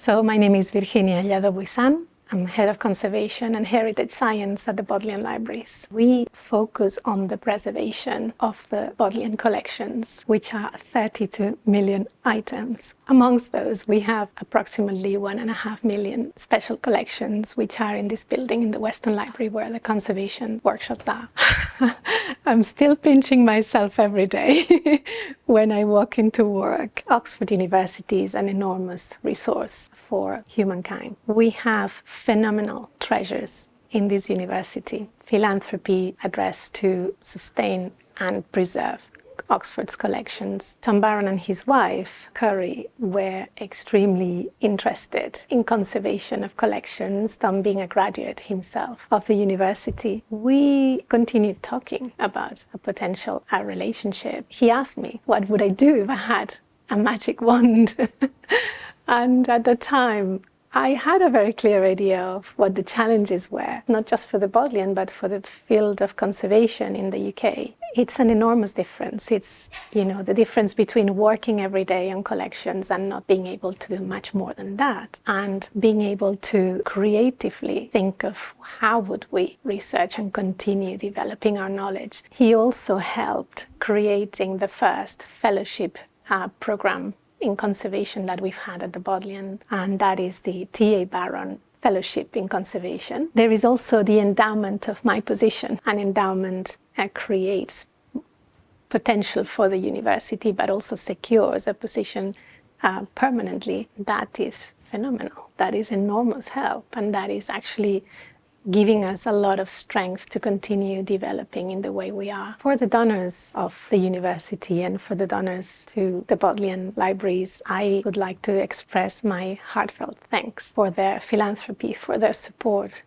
So my name is Virginia Llado Buisa. I'm Head of Conservation and Heritage Science at the Bodleian Libraries. We focus on the preservation of the Bodleian collections, which are 32 million items. Amongst those, we have approximately 1.5 million special collections, which are in this building in the Western Library where the conservation workshops are. I'm still pinching myself every day when I walk into work. Oxford University is an enormous resource for humankind. We have phenomenal treasures in this university. Philanthropy addressed to sustain and preserve Oxford's collections. Tom Barron and his wife, Curry, were extremely interested in conservation of collections, Tom being a graduate himself of the university. We continued talking about a potential relationship. He asked me, what would I do if I had a magic wand? And at the time, I had a very clear idea of what the challenges were, not just for the Bodleian, but for the field of conservation in the UK. It's an enormous difference. It's, the difference between working every day on collections and not being able to do much more than that, and being able to creatively think of how would we research and continue developing our knowledge. He also helped creating the first fellowship program in conservation that we've had at the Bodleian, and that is the T.A. Barron Fellowship in Conservation. There is also the endowment of my position. An endowment creates potential for the university, but also secures a position permanently. That is phenomenal. That is enormous help, and that is actually giving us a lot of strength to continue developing in the way we are. For the donors of the university and for the donors to the Bodleian Libraries, I would like to express my heartfelt thanks for their philanthropy, for their support,